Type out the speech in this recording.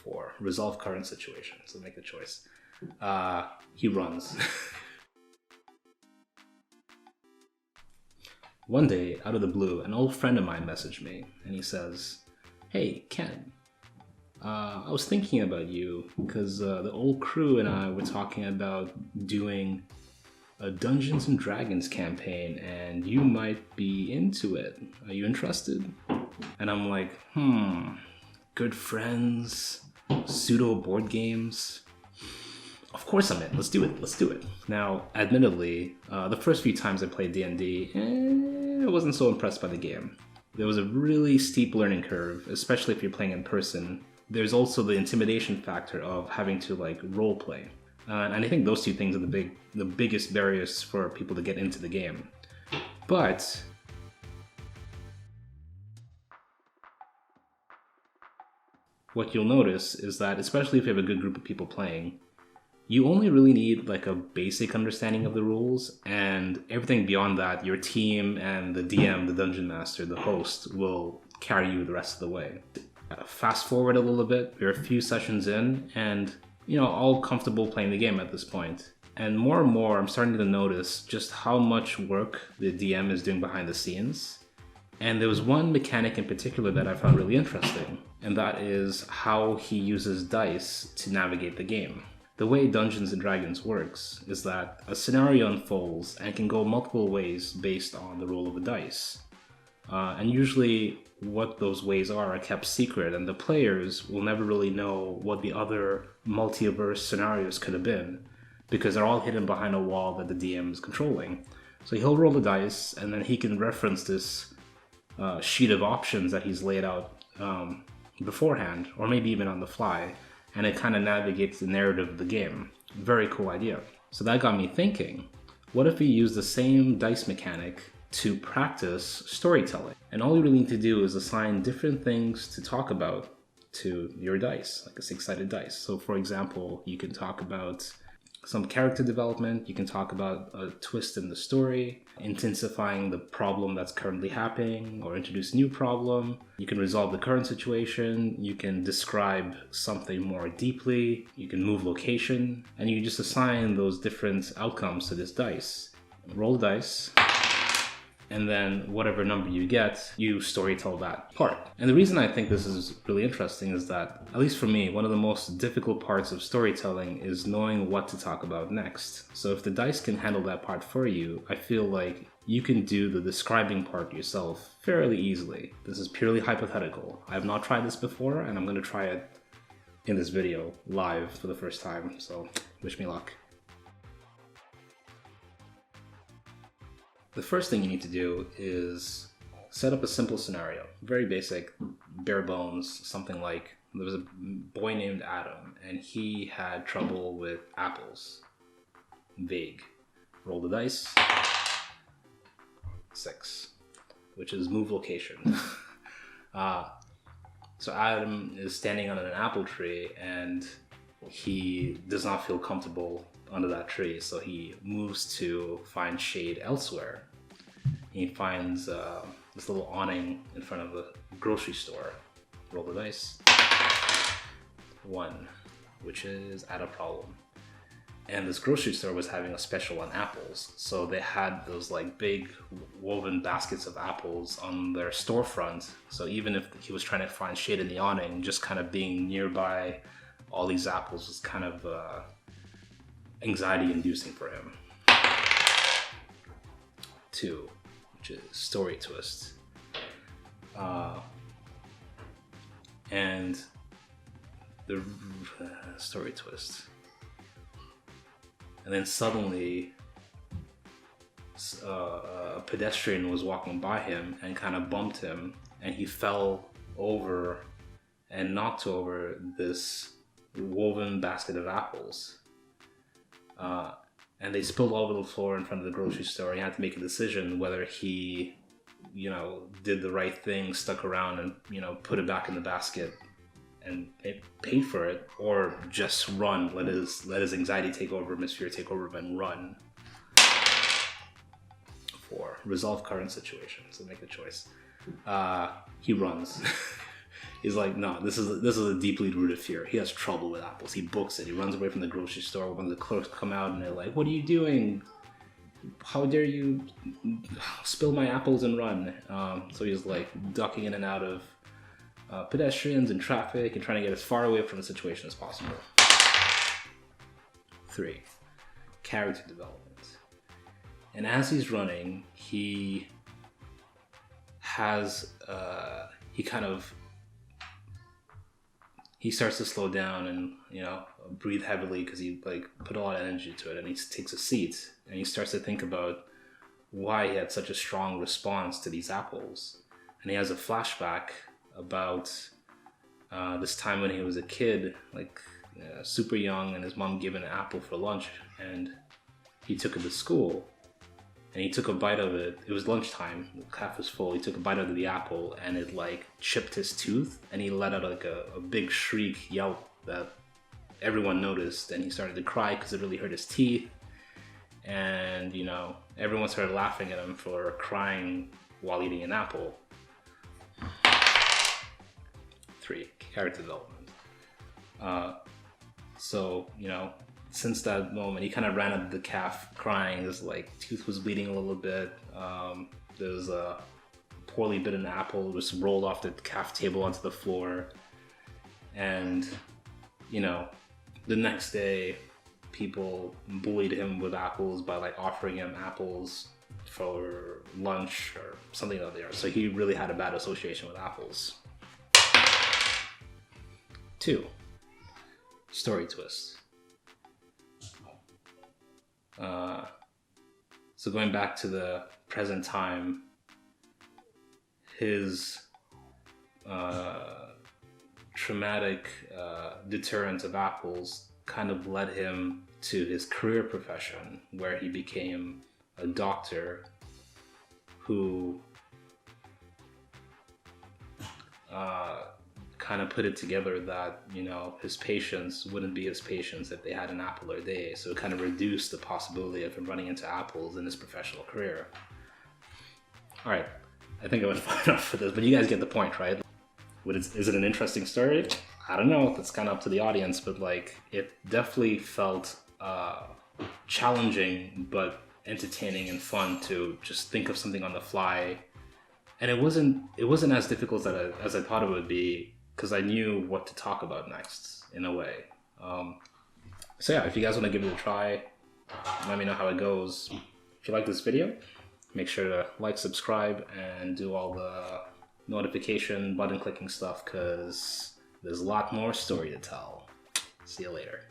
4. Resolve current situation. So make the choice. He runs. One day, out of the blue, an old friend of mine messaged me, and he says, "Hey, Ken, I was thinking about you because the old crew and I were talking about doing a Dungeons and Dragons campaign, and you might be into it. Are you interested?" And I'm like, good friends, pseudo board games. Of course I'm in. Let's do it. Now, admittedly, the first few times I played D&D, I wasn't so impressed by the game. There was a really steep learning curve, especially if you're playing in person. There's also the intimidation factor of having to role play. And I think those two things are the biggest barriers for people to get into the game. But what you'll notice is that, especially if you have a good group of people playing, you only really need a basic understanding of the rules, and everything beyond that, your team and the DM, the dungeon master, the host, will carry you the rest of the way. Fast forward a little bit, we're a few sessions in, and all comfortable playing the game at this point. And more, I'm starting to notice just how much work the DM is doing behind the scenes. And there was one mechanic in particular that I found really interesting, and that is how he uses dice to navigate the game. The way Dungeons and Dragons works is that a scenario unfolds and can go multiple ways based on the roll of the dice. And usually what those ways are kept secret, and the players will never really know what the other multiverse scenarios could have been, because they're all hidden behind a wall that the DM is controlling. So he'll roll the dice, and then he can reference this sheet of options that he's laid out beforehand, or maybe even on the fly, and it kind of navigates the narrative of the game. Very cool idea. So that got me thinking, what if we use the same dice mechanic to practice storytelling? And all you really need to do is assign different things to talk about to your dice, like a 6-sided dice. So for example, you can talk about some character development, you can talk about a twist in the story, intensifying the problem that's currently happening, or introduce a new problem. You can resolve the current situation, you can describe something more deeply, you can move location, and you just assign those different outcomes to this dice. Roll the dice, and then whatever number you get, you storytell that part. And the reason I think this is really interesting is that, at least for me, one of the most difficult parts of storytelling is knowing what to talk about next. So if the dice can handle that part for you, I feel like you can do the describing part yourself fairly easily. This is purely hypothetical. I have not tried this before, and I'm going to try it in this video live for the first time, so wish me luck. The first thing you need to do is set up a simple scenario. Very basic, bare bones, something like there was a boy named Adam and he had trouble with apples. Vague. Roll the dice. 6, which is move location. So Adam is standing under an apple tree and he does not feel comfortable under that tree, so he moves to find shade elsewhere. He finds this little awning in front of a grocery store. Roll the dice. 1, which is at a problem. And this grocery store was having a special on apples, so they had those big woven baskets of apples on their storefront. So even if he was trying to find shade in the awning, just kind of being nearby all these apples was kind of anxiety-inducing for him. 2, which is story twist. And the story twist. And then suddenly, a pedestrian was walking by him and kind of bumped him, and he fell over and knocked over this woven basket of apples. And they spilled all over the floor in front of the grocery store. He had to make a decision whether he, did the right thing, stuck around and, put it back in the basket and paid for it, or just run, let his anxiety take over him, his fear take over him, and run. 4, resolve current situation. So make the choice. He runs. He's like, no, this is a deeply rooted fear. He has trouble with apples. He books it. He runs away from the grocery store when the clerks come out and they're like, what are you doing? How dare you spill my apples and run? So he's like ducking in and out of pedestrians and traffic and trying to get as far away from the situation as possible. 3, character development. And as he's running, he has, he starts to slow down and, you know, breathe heavily because he like put a lot of energy to it, and he takes a seat and he starts to think about why he had such a strong response to these apples. And he has a flashback about this time when he was a kid, like super young, and his mom gave him an apple for lunch, and he took it to school. And he took a bite of it. It was lunchtime. The calf was full. He took a bite out of the apple, and it like chipped his tooth. And he let out like a big shriek, yelp that everyone noticed. And he started to cry because it really hurt his teeth. And you know, everyone started laughing at him for crying while eating an apple. 3, character development. So you know, since that moment, he kind of ran up the calf crying. His like tooth was bleeding a little bit. There was a poorly bitten apple just rolled off the calf table onto the floor. And you know, the next day, people bullied him with apples by like offering him apples for lunch or something like that. So he really had a bad association with apples. 2, story twist. So going back to the present time, his traumatic deterrence of apples kind of led him to his career profession, where he became a doctor who kind of put it together that, you know, his patients wouldn't be his patients if they had an apple a day. So it kind of reduced the possibility of him running into apples in his professional career. All right, I think I went far enough for this, but you guys get the point, right? Is it an interesting story? I don't know. That's kind of up to the audience, but like, it definitely felt challenging, but entertaining and fun to just think of something on the fly. And it wasn't as difficult as I thought it would be, because I knew what to talk about next, in a way. So yeah, if you guys want to give it a try, let me know how it goes. If you like this video, make sure to like, subscribe, and do all the notification button clicking stuff, because there's a lot more story to tell. See you later.